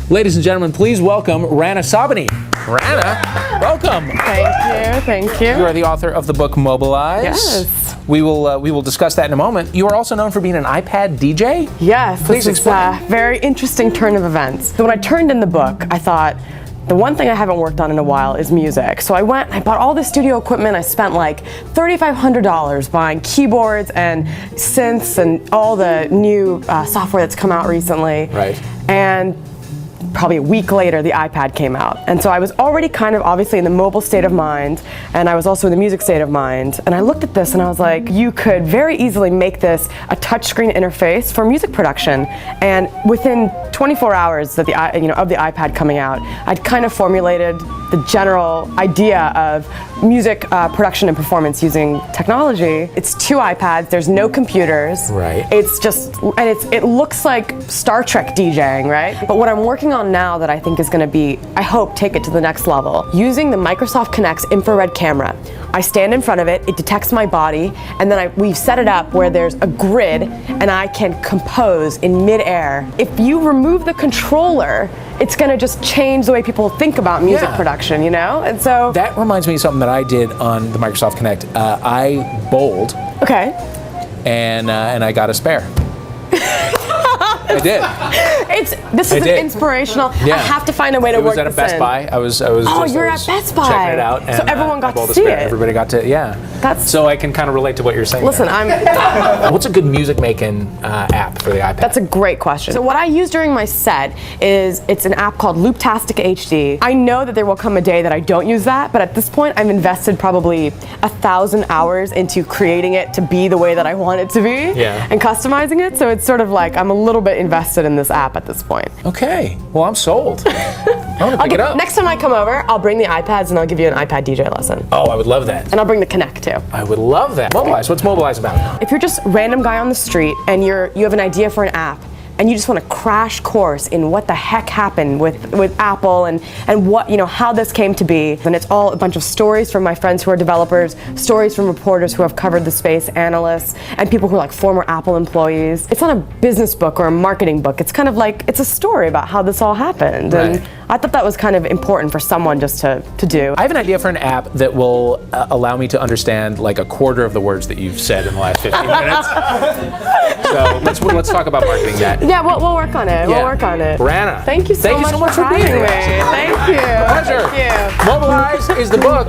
Ladies and gentlemen, please welcome Rana Sobhany. Rana, welcome. Thank you. You are the author of the book Mobilize. Yes. We will discuss that in a moment. You are also known for being an iPad DJ. Yes, Please this explain. is a very interesting turn of events. So when I turned in the book, I thought, the one thing I haven't worked on in a while is music. So I bought all the studio equipment. I spent like $3,500 buying keyboards and synths and all the new software that's come out recently. Right. And probably a week later, the iPad came out. And so I was already kind of obviously in the mobile state of mind, and I was also in the music state of mind. And I looked at this and I was like, you could very easily make this a touchscreen interface for music production. And within 24 hours of the iPad coming out, I'd kind of formulated the general idea of music production and performance using technology. It's 2 iPads, there's no computers. Right. It's just, and it looks like Star Trek DJing, right? But what I'm working on now that I think is gonna be, I hope, take it to the next level, using the Microsoft Kinect's infrared camera. I stand in front of it, it detects my body, and then we've set it up where there's a grid and I can compose in midair. If you remove the controller, it's gonna just change the way people think about music production, you know? And so That reminds me of something that I did on the Microsoft Kinect. I bowled. Okay. And I got a spare. I did. This is inspirational. Yeah. I have to find a way to It work was at a this Best in. Buy. I was You're at Best Buy. checking it out. And, so everyone got I bowled to a see spare. it. Everybody got to, So I can kind of relate to what you're saying. Listen, there. What's a good music making app for the iPad? That's a great question. So what I use during my set is, it's an app called Looptastic HD. I know that there will come a day that I don't use that, but at this point I've invested probably 1,000 hours into creating it to be the way that I want it to be and customizing it. So it's sort of like I'm a little bit invested in this app at this point. Okay, well I'm sold. I'm gonna pick it up. Next time I come over, I'll bring the iPads and I'll give you an iPad DJ lesson. Oh, I would love that. And I'll bring the Kinect too. I would love that. Mobilize, what's Mobilize about? If you're just a random guy on the street and you have an idea for an app, and you just want to crash course in what the heck happened with Apple and what, how this came to be. And it's all a bunch of stories from my friends who are developers, stories from reporters who have covered the space, analysts, and people who are like former Apple employees. It's not a business book or a marketing book. It's kind of like, it's a story about how this all happened. Right. And I thought that was kind of important for someone just to do. I have an idea for an app that will allow me to understand like a quarter of the words that you've said in the last 15 minutes. So let's talk about marketing that. Yeah, we'll work on it. We'll work on it. Rana, thank you so much for being having here. me. Thank you. Pleasure. Thank you. Mobilize is the book.